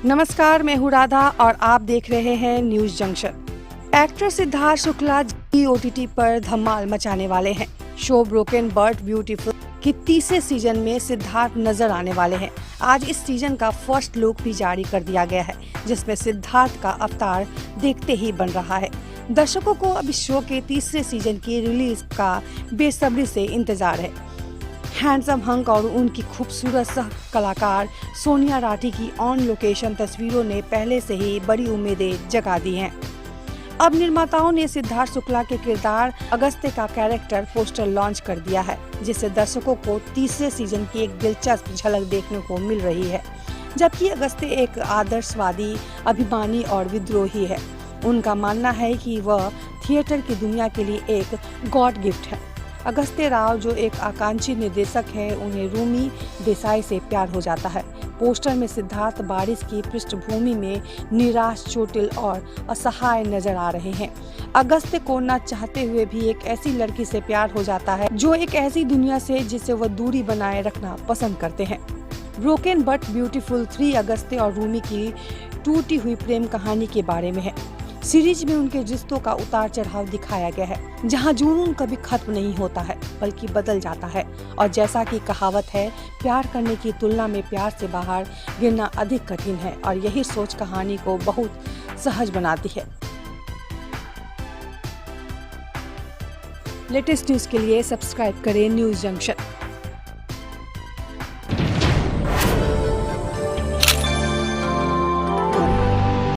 नमस्कार, मैं हूँ राधा और आप देख रहे हैं news junction. Actor Siddharth Shukla ji OTT पर धमाल मचाने वाले हैं। शो ब्रोकन बट ब्यूटीफुल की तीसरे सीजन में सिद्धार्थ नजर आने वाले हैं। आज इस सीजन का फर्स्ट लुक भी जारी कर दिया गया है, जिसमें सिद्धार्थ का अवतार देखते ही बन रहा है। दर्शकों को अब इस शो के तीसरे सीजन की रिलीज का बेसब्री से इंतजार है। हैंडसम हंक और उनकी खूबसूरत सह कलाकार सोनिया राठी की ऑन लोकेशन तस्वीरों ने पहले से ही बड़ी उम्मीदें जगा दी हैं। अब निर्माताओं ने सिद्धार्थ शुक्ला के किरदार अगस्त्य का कैरेक्टर पोस्टर लॉन्च कर दिया है, जिससे दर्शकों को तीसरे सीजन की एक दिलचस्प झलक देखने को मिल रही है। जबकि अगस्त्य एक आदर्शवादी, अभिमानी और विद्रोही है। उनका मानना है कि वह थिएटर की दुनिया के लिए एक गॉड गिफ्ट है। अगस्त्य राव, जो एक आकांक्षी निर्देशक है, उन्हें रूमी देसाई से प्यार हो जाता है। पोस्टर में सिद्धार्थ बारिश की पृष्ठभूमि में निराश, चोटिल और असहाय नजर आ रहे हैं। अगस्त्य को न चाहते हुए भी एक ऐसी लड़की से प्यार हो जाता है जो एक ऐसी दुनिया से जिससे वह दूरी बनाए रखना पसंद करते हैं। ब्रोकन बट ब्यूटीफुल 3 अगस्त्य और रूमी की टूटी हुई प्रेम कहानी के बारे में है। सीरीज में उनके रिश्तों का उतार चढ़ाव दिखाया गया है, जहां जुनून कभी खत्म नहीं होता है बल्कि बदल जाता है। और जैसा कि कहावत है, प्यार करने की तुलना में प्यार से बाहर गिरना अधिक कठिन है, और यही सोच कहानी को बहुत सहज बनाती है। लेटेस्ट न्यूज के लिए सब्सक्राइब करें न्यूज जंक्शन।